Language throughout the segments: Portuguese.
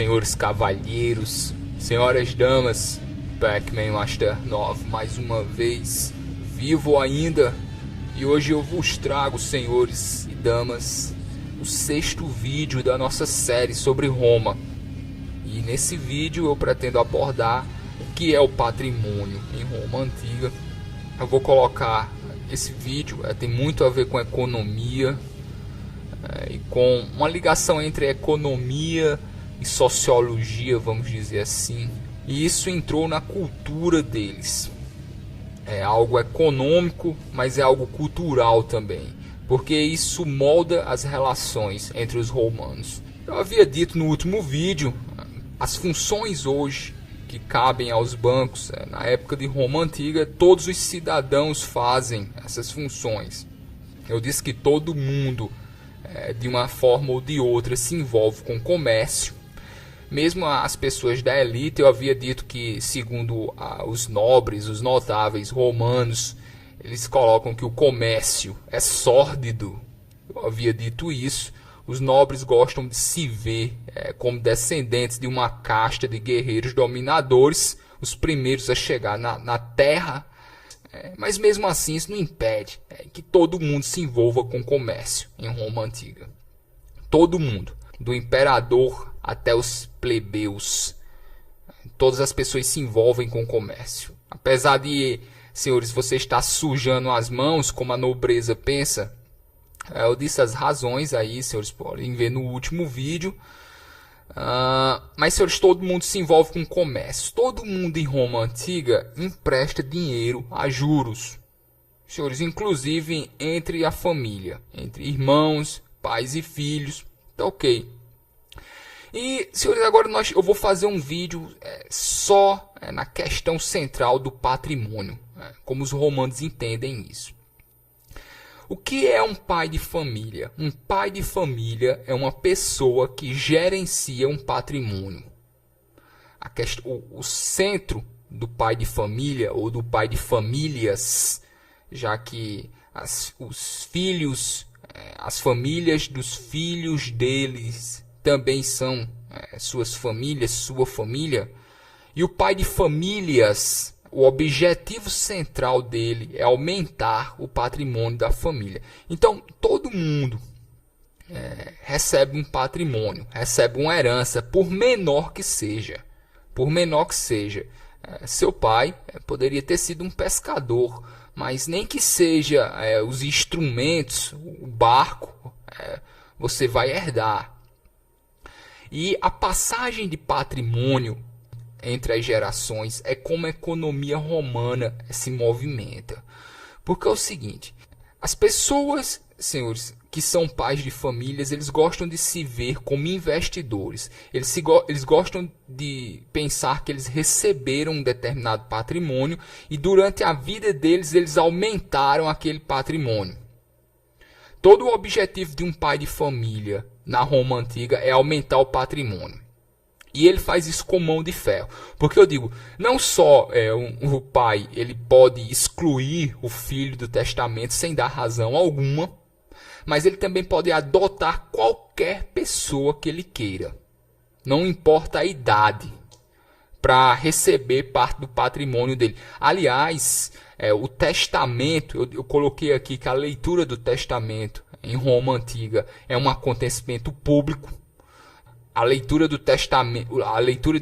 senhores cavalheiros, senhoras damas, Pac-Man Master 9 mais uma vez, vivo ainda, e hoje eu vos trago, senhores e damas, o 6º vídeo da nossa série sobre Roma. E nesse vídeo eu pretendo abordar o que é o patrimônio em Roma Antiga. Eu vou colocar esse vídeo, tem muito a ver com economia, e com uma ligação entre economia e sociologia, vamos dizer assim. E isso entrou na cultura deles. É algo econômico, mas é algo cultural também, porque isso molda as relações entre os romanos. Eu havia dito no último vídeo, as funções hoje que cabem aos bancos, na época de Roma Antiga, todos os cidadãos fazem essas funções. Eu disse que todo mundo, de uma forma ou de outra, se envolve com comércio. Mesmo as pessoas da elite, eu havia dito que, segundo os nobres, os notáveis romanos, eles colocam que o comércio é sórdido. Eu havia dito isso. Os nobres gostam de se ver como descendentes de uma casta de guerreiros dominadores, os primeiros a chegar na terra. Mas mesmo assim isso não impede que todo mundo se envolva com comércio em Roma Antiga. Todo mundo, do imperador até os plebeus, todas as pessoas se envolvem com comércio. Apesar de, senhores, você estar sujando as mãos, como a nobreza pensa, eu disse as razões aí, senhores podem ver no último vídeo. Mas, senhores, todo mundo se envolve com comércio. Todo mundo em Roma Antiga empresta dinheiro a juros. Senhores, inclusive entre a família, entre irmãos, pais e filhos. Tá ok. E, senhores, agora eu vou fazer um vídeo só na questão central do patrimônio, como os romanos entendem isso. O que é um pai de família? Um pai de família é uma pessoa que gerencia um patrimônio. O centro do pai de família, ou do pai de famílias, já que os filhos, as famílias dos filhos deles também são suas famílias, sua família. E o pai de famílias, o objetivo central dele é aumentar o patrimônio da família. Então, todo mundo recebe um patrimônio, recebe uma herança, por menor que seja. Por menor que seja. Seu pai poderia ter sido um pescador, mas nem que seja os instrumentos, o barco, você vai herdar. E a passagem de patrimônio entre as gerações é como a economia romana se movimenta. Porque é o seguinte, as pessoas, senhores, que são pais de famílias, eles gostam de se ver como investidores. Eles gostam de pensar que eles receberam um determinado patrimônio e durante a vida deles, eles aumentaram aquele patrimônio. Todo o objetivo de um pai de família na Roma Antiga é aumentar o patrimônio. E ele faz isso com mão de ferro. Porque eu digo, não só o pai ele pode excluir o filho do testamento sem dar razão alguma, mas ele também pode adotar qualquer pessoa que ele queira. Não importa a idade, para receber parte do patrimônio dele. Aliás, o testamento, eu coloquei aqui que a leitura do testamento em Roma Antiga é um acontecimento público. A leitura de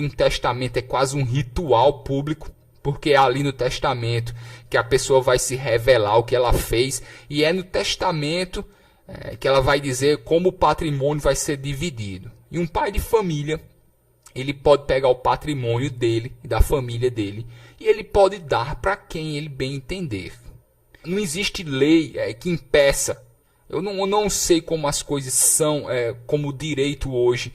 um testamento é quase um ritual público, porque é ali no testamento que a pessoa vai se revelar o que ela fez, e é no testamento que ela vai dizer como o patrimônio vai ser dividido. E um pai de família, ele pode pegar o patrimônio dele e da família dele, e ele pode dar para quem ele bem entender. Não existe lei que impeça. Eu não sei como as coisas são, como o direito hoje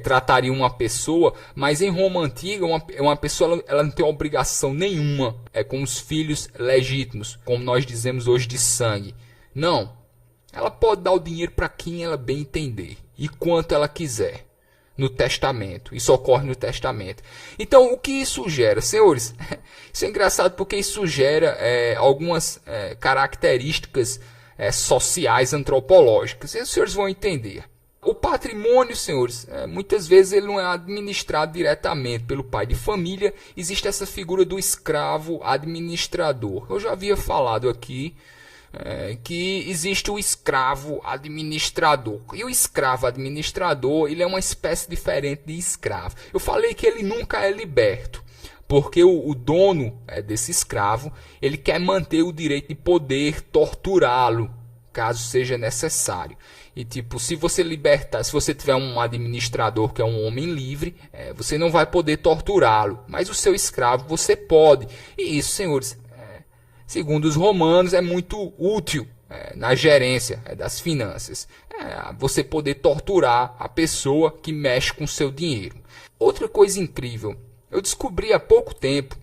trataria uma pessoa, mas em Roma Antiga, uma pessoa ela não tem obrigação nenhuma com os filhos legítimos, como nós dizemos hoje de sangue. Não. Ela pode dar o dinheiro para quem ela bem entender e quanto ela quiser no testamento. Isso ocorre no testamento. Então, o que isso gera? Senhores, isso é engraçado porque isso gera algumas características sociais, antropológicas. E os senhores vão entender. O patrimônio, senhores, muitas vezes ele não é administrado diretamente pelo pai de família. Existe essa figura do escravo administrador. Eu já havia falado aqui que existe o escravo administrador. E o escravo administrador, ele é uma espécie diferente de escravo. Eu falei que ele nunca é liberto, porque o dono desse escravo, ele quer manter o direito de poder torturá-lo, caso seja necessário. E tipo, se você libertar, se você tiver um administrador que é um homem livre, você não vai poder torturá-lo, mas o seu escravo você pode. E isso, senhores, segundo os romanos, é muito útil na gerência das finanças. Você poder torturar a pessoa que mexe com seu dinheiro. Outra coisa incrível, eu descobri há pouco tempo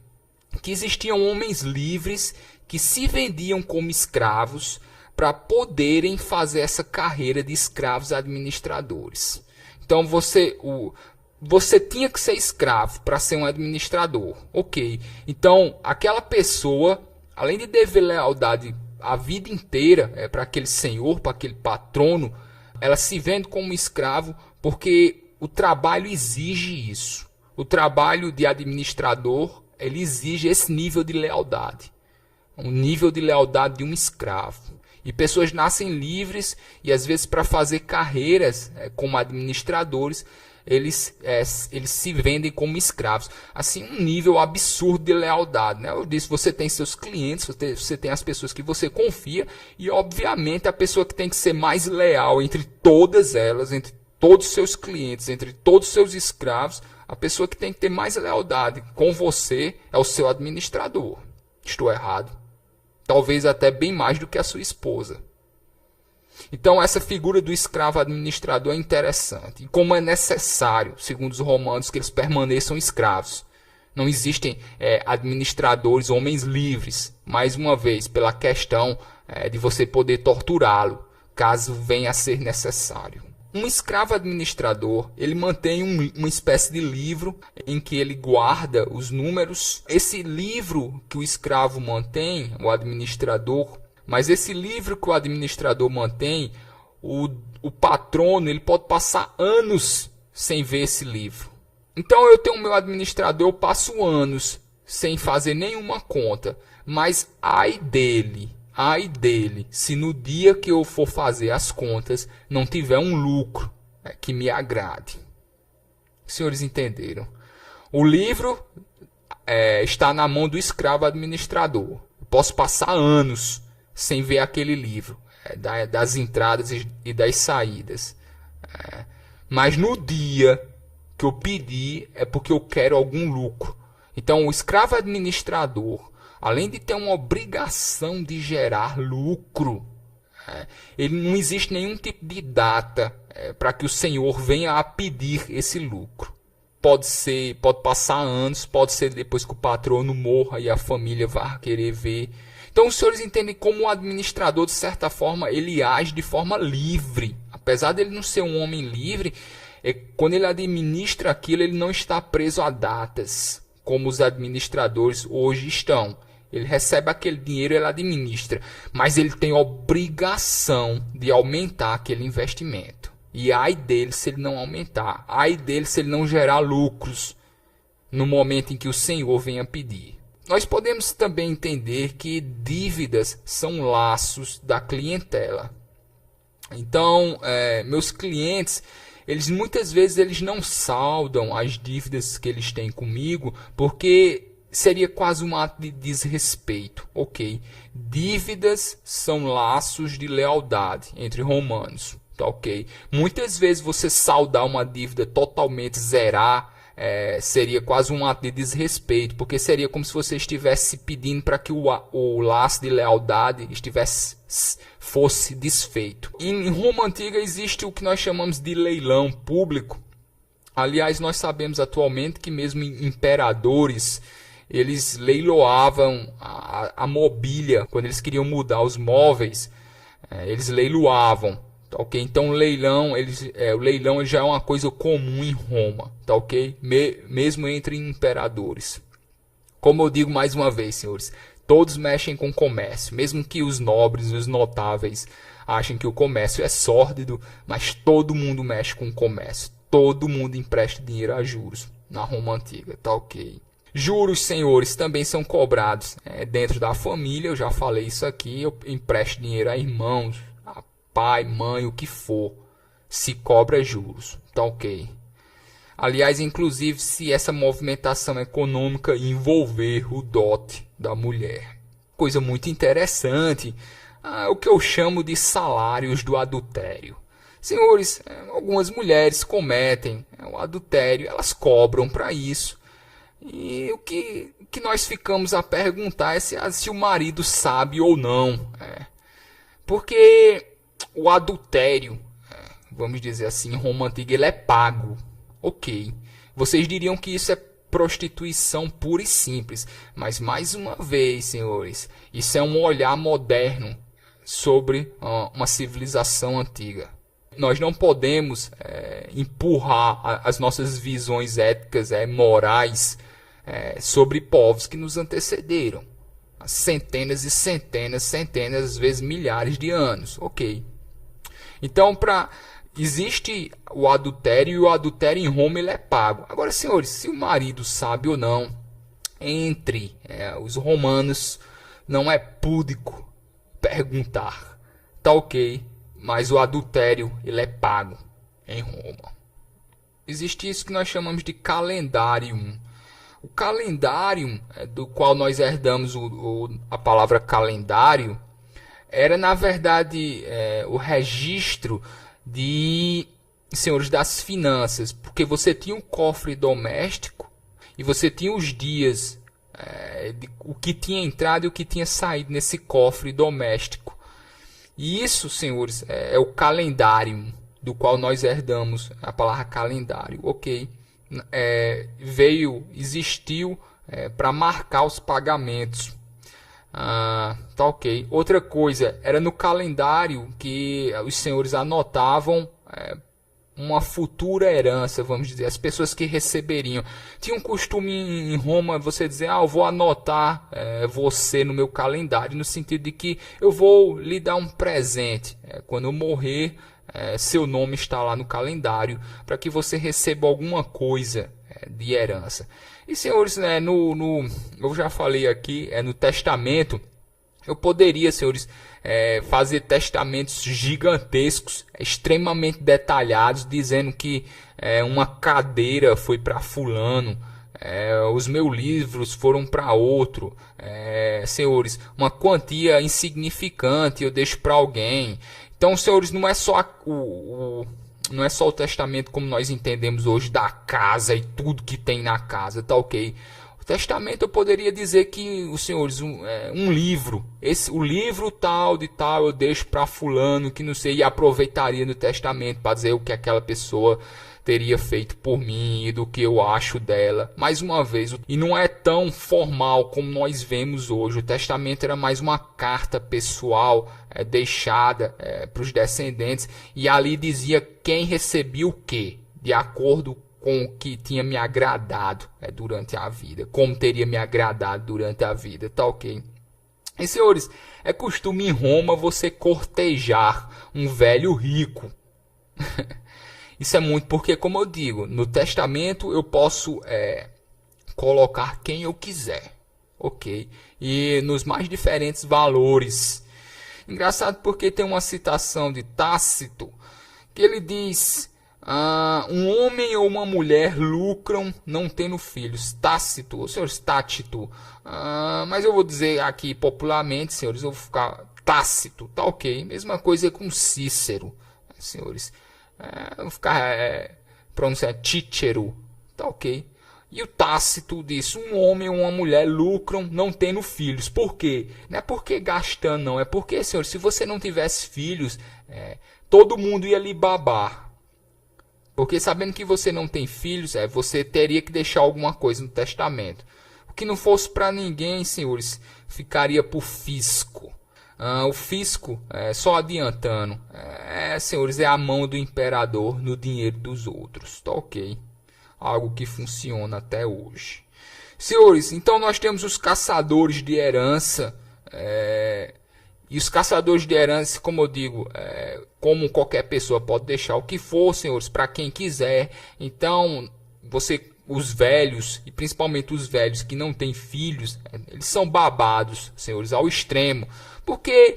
que existiam homens livres que se vendiam como escravos para poderem fazer essa carreira de escravos administradores. Então você tinha que ser escravo para ser um administrador. Ok. Então aquela pessoa, além de dever lealdade a vida inteira para aquele senhor, para aquele patrono, ela se vende como escravo porque o trabalho exige isso. O trabalho de administrador, ele exige esse nível de lealdade. Um nível de lealdade de um escravo. E pessoas nascem livres e às vezes para fazer carreiras como administradores, eles se vendem como escravos. Assim, um nível absurdo de lealdade, né? Eu disse, você tem seus clientes, você tem as pessoas que você confia e obviamente a pessoa que tem que ser mais leal entre todas elas, entre todos os seus clientes, entre todos os seus escravos, a pessoa que tem que ter mais lealdade com você é o seu administrador. Estou errado? Talvez até bem mais do que a sua esposa. Então essa figura do escravo administrador é interessante. E como é necessário, segundo os romanos, que eles permaneçam escravos. Não existem administradores, homens livres, mais uma vez, pela questão de você poder torturá-lo, caso venha a ser necessário. Um escravo administrador, ele mantém uma espécie de livro em que ele guarda os números. Esse livro que o escravo mantém, o administrador, mas esse livro que o administrador mantém, o patrono, ele pode passar anos sem ver esse livro. Então eu tenho o meu administrador, eu passo anos sem fazer nenhuma conta, mas ai dele, se no dia que eu for fazer as contas não tiver um lucro que me agrade. Os senhores entenderam? O livro está na mão do escravo administrador. Eu posso passar anos sem ver aquele livro, das entradas e das saídas. Mas no dia que eu pedir é porque eu quero algum lucro. Então o escravo administrador, além de ter uma obrigação de gerar lucro, ele não existe nenhum tipo de data para que o senhor venha a pedir esse lucro. Pode passar anos, pode ser depois que o patrono morra e a família vá querer ver. Então os senhores entendem como o administrador, de certa forma, ele age de forma livre. Apesar de ele não ser um homem livre, quando ele administra aquilo, ele não está preso a datas, como os administradores hoje estão. Ele recebe aquele dinheiro e ele administra, mas ele tem obrigação de aumentar aquele investimento. E ai dele se ele não aumentar, ai dele se ele não gerar lucros no momento em que o Senhor venha pedir. Nós podemos também entender que dívidas são laços da clientela. Então, meus clientes, muitas vezes eles não saldam as dívidas que eles têm comigo, porque seria quase um ato de desrespeito. Ok, dívidas são laços de lealdade entre romanos. Tá, ok, muitas vezes você saldar uma dívida totalmente, zerar, seria quase um ato de desrespeito, porque seria como se você estivesse pedindo para que o laço de lealdade fosse desfeito. Em Roma Antiga existe o que nós chamamos de leilão público. Aliás, nós sabemos atualmente que mesmo imperadores, eles leiloavam a mobília. Quando eles queriam mudar os móveis, eles leiloavam. Tá, ok? Então o leilão ele já é uma coisa comum em Roma, tá, ok? Mesmo entre imperadores. Como eu digo mais uma vez, senhores, todos mexem com comércio, mesmo que os nobres, os notáveis, acham que o comércio é sórdido, mas todo mundo mexe com o comércio. Todo mundo empresta dinheiro a juros na Roma Antiga, tá ok? Juros, senhores, também são cobrados dentro da família. Eu já falei isso aqui. Eu empresto dinheiro a irmãos, a pai, mãe, o que for. Se cobra juros, tá ok? Aliás, inclusive, se essa movimentação econômica envolver o dote da mulher. Coisa muito interessante, o que eu chamo de salários do adultério. Senhores, algumas mulheres cometem o adultério, elas cobram para isso. E o que nós ficamos a perguntar é se o marido sabe ou não. Porque o adultério, vamos dizer assim, em Roma Antiga, ele é pago. Ok. Vocês diriam que isso é prostituição pura e simples. Mas, mais uma vez, senhores, isso é um olhar moderno sobre uma civilização antiga. Nós não podemos empurrar as nossas visões éticas, morais, sobre povos que nos antecederam. Há centenas e centenas, às vezes milhares de anos. Ok. Então, existe o adultério e o adultério em Roma ele é pago. Agora, senhores, se o marido sabe ou não, entre os romanos não é púdico perguntar. Tá ok, mas o adultério ele é pago em Roma. Existe isso que nós chamamos de calendário. O calendário, do qual nós herdamos a palavra calendário, era na verdade o registro de senhores das finanças, porque você tinha um cofre doméstico e você tinha os dias, o que tinha entrado e o que tinha saído nesse cofre doméstico. E isso, senhores, é o calendário do qual nós herdamos a palavra calendário, ok? Existiu para marcar os pagamentos. Tá ok. Outra coisa, era no calendário que os senhores anotavam uma futura herança, vamos dizer, as pessoas que receberiam. Tinha um costume em Roma você dizer, eu vou anotar você no meu calendário, no sentido de que eu vou lhe dar um presente. Quando eu morrer, seu nome está lá no calendário, para que você receba alguma coisa de herança. E senhores, eu já falei aqui, no testamento, eu poderia, senhores, fazer testamentos gigantescos, extremamente detalhados, dizendo que uma cadeira foi para fulano, os meus livros foram para outro, senhores, uma quantia insignificante eu deixo para alguém. Então, senhores, não é só o testamento como nós entendemos hoje, da casa e tudo que tem na casa, tá ok? O testamento eu poderia dizer que, os senhores, um livro, o livro tal de tal eu deixo para fulano, que não sei, e aproveitaria no testamento para dizer o que aquela pessoa teria feito por mim e do que eu acho dela. Mais uma vez, e não é tão formal como nós vemos hoje. O testamento era mais uma carta pessoal deixada para os descendentes, e ali dizia quem recebia o que, de acordo com o que tinha me agradado durante a vida, como teria me agradado durante a vida, tá ok? E senhores, é costume em Roma você cortejar um velho rico. Isso é muito porque, como eu digo, no testamento eu posso colocar quem eu quiser, ok? E nos mais diferentes valores. Engraçado porque tem uma citação de Tácito que ele diz: um homem ou uma mulher lucram não tendo filhos. Tácito, ou senhores, Tácito. Mas eu vou dizer aqui popularmente, senhores, eu vou ficar Tácito, tá ok? Mesma coisa com Cícero, senhores. Vou ficar pronunciando Cícero, tá ok? E o Tácito disse: um homem ou uma mulher lucram não tendo filhos. Por quê? Não é porque gastando, não. É porque, senhores, se você não tivesse filhos, todo mundo ia lhe babar. Porque sabendo que você não tem filhos, você teria que deixar alguma coisa no testamento. O que não fosse para ninguém, senhores, ficaria para o fisco. O fisco, só adiantando, senhores, é a mão do imperador no dinheiro dos outros, tá ok? Algo que funciona até hoje. Senhores, então nós temos os caçadores de herança, E os caçadores de herança, como eu digo, como qualquer pessoa pode deixar o que for, senhores, para quem quiser. Então, os velhos, e principalmente os velhos que não têm filhos, eles são babados, senhores, ao extremo. Porque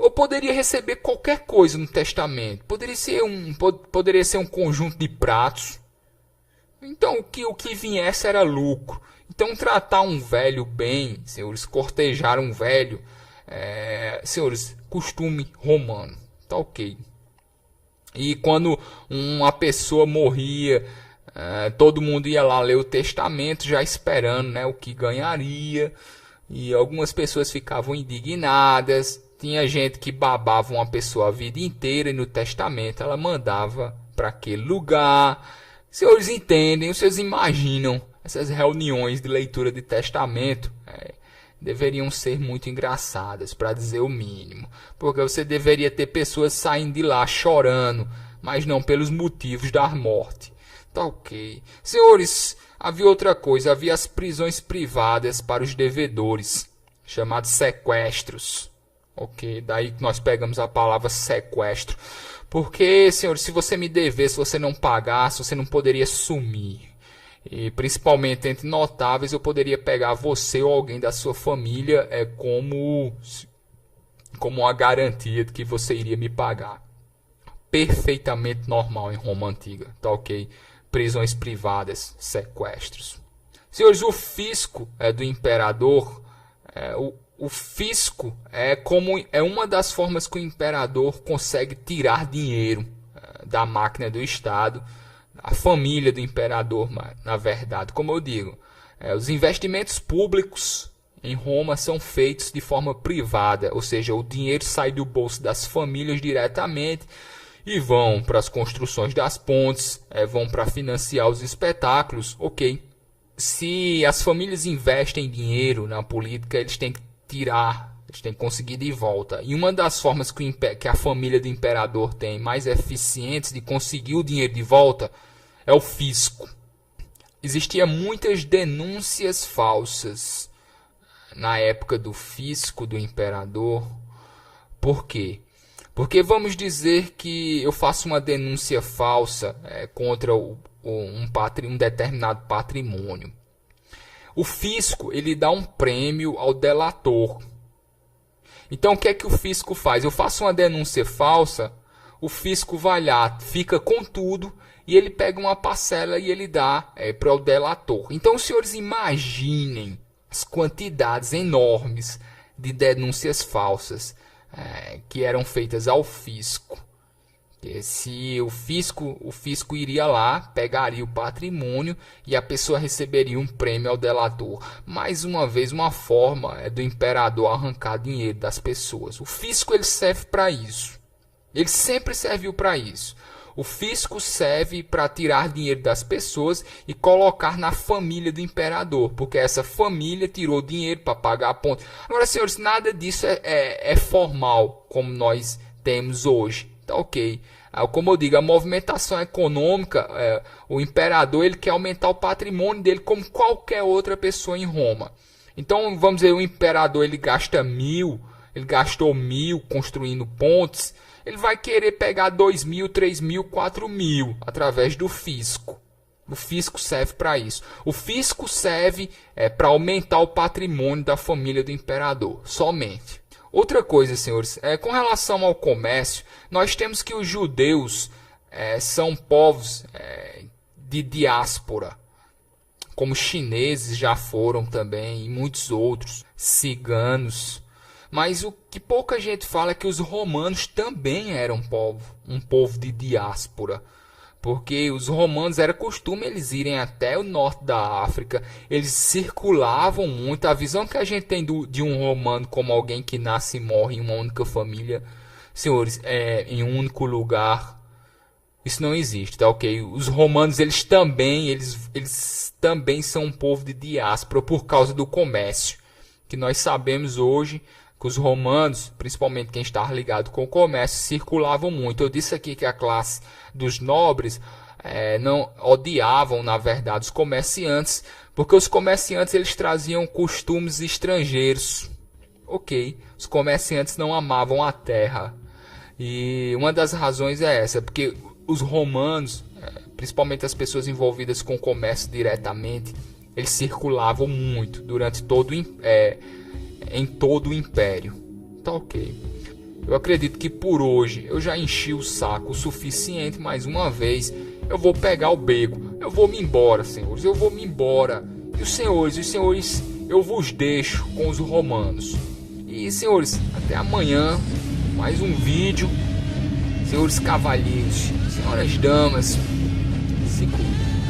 eu poderia receber qualquer coisa no testamento. Poderia ser um conjunto de pratos. Então, o que viesse era lucro. Então, tratar um velho bem, senhores, cortejar um velho, senhores, costume romano, tá ok. E quando uma pessoa morria, todo mundo ia lá ler o testamento, já esperando, né, o que ganharia. E algumas pessoas ficavam indignadas. Tinha gente que babava uma pessoa a vida inteira e no testamento ela mandava para aquele lugar. Senhores entendem, vocês imaginam essas reuniões de leitura de testamento deveriam ser muito engraçadas, para dizer o mínimo. Porque você deveria ter pessoas saindo de lá chorando, mas não pelos motivos da morte. Tá ok. Senhores, havia outra coisa, havia as prisões privadas para os devedores, chamados sequestros. Ok, daí que nós pegamos a palavra sequestro. Porque, senhores, se você me devesse, se você não pagasse, você não poderia sumir. E principalmente entre notáveis, eu poderia pegar você ou alguém da sua família como uma garantia de que você iria me pagar. Perfeitamente normal em Roma Antiga, tá ok? Prisões privadas, sequestros. Senhores, o fisco do imperador, o fisco é uma das formas que o imperador consegue tirar dinheiro da máquina do Estado. A família do imperador, na verdade, como eu digo, os investimentos públicos em Roma são feitos de forma privada, ou seja, o dinheiro sai do bolso das famílias diretamente e vão para as construções das pontes, vão para financiar os espetáculos, ok. Se as famílias investem dinheiro na política, eles têm que tirar, eles têm que conseguir de volta. E uma das formas que a família do imperador tem mais eficientes de conseguir o dinheiro de volta é o fisco. Existiam muitas denúncias falsas na época do fisco do imperador. Por quê? Porque vamos dizer que eu faço uma denúncia falsa contra um determinado patrimônio. O fisco ele dá um prêmio ao delator. Então o que é que o fisco faz? Eu faço uma denúncia falsa, o fisco vai lá, fica com tudo e ele pega uma parcela e ele dá para o delator. Então os senhores imaginem as quantidades enormes de denúncias falsas que eram feitas ao fisco. Se o fisco iria lá, pegaria o patrimônio e a pessoa receberia um prêmio ao delator. Mais uma vez, uma forma do imperador arrancar dinheiro das pessoas. O fisco ele serve para isso. Ele sempre serviu para isso. O fisco serve para tirar dinheiro das pessoas e colocar na família do imperador, porque essa família tirou dinheiro para pagar a ponte. Agora, senhores, nada disso é formal como nós temos hoje. Tá ok. Como eu digo, a movimentação econômica, o imperador ele quer aumentar o patrimônio dele como qualquer outra pessoa em Roma. Então, vamos dizer, o imperador ele gasta 1.000, ele gastou 1.000 construindo pontes, ele vai querer pegar 2.000, 3.000, 4.000 através do fisco. O fisco serve para isso. O fisco serve para aumentar o patrimônio da família do imperador, somente. Outra coisa, senhores, com relação ao comércio, nós temos que os judeus são povos de diáspora, como chineses já foram também, e muitos outros, ciganos. Mas o que pouca gente fala é que os romanos também eram um povo de diáspora. Porque os romanos era costume eles irem até o norte da África, eles circulavam muito. A visão que a gente tem de um romano como alguém que nasce e morre em uma única família, senhores, em um único lugar, isso não existe, tá ok? Os romanos eles também são um povo de diáspora por causa do comércio, que nós sabemos hoje que os romanos, principalmente quem está ligado com o comércio, circulavam muito. Eu disse aqui que a classe dos nobres não odiavam, na verdade, os comerciantes, porque os comerciantes eles traziam costumes estrangeiros. Ok, os comerciantes não amavam a terra. E uma das razões é essa, porque os romanos, principalmente as pessoas envolvidas com o comércio diretamente, eles circulavam muito durante em todo o império. Tá ok. Eu acredito que por hoje eu já enchi o saco o suficiente. Mais uma vez eu vou pegar o beco. Eu vou me embora, senhores. Eu vou me embora. E os senhores, eu vos deixo com os romanos. E senhores, até amanhã. Mais um vídeo. Senhores cavalheiros, senhoras damas, se cuidem.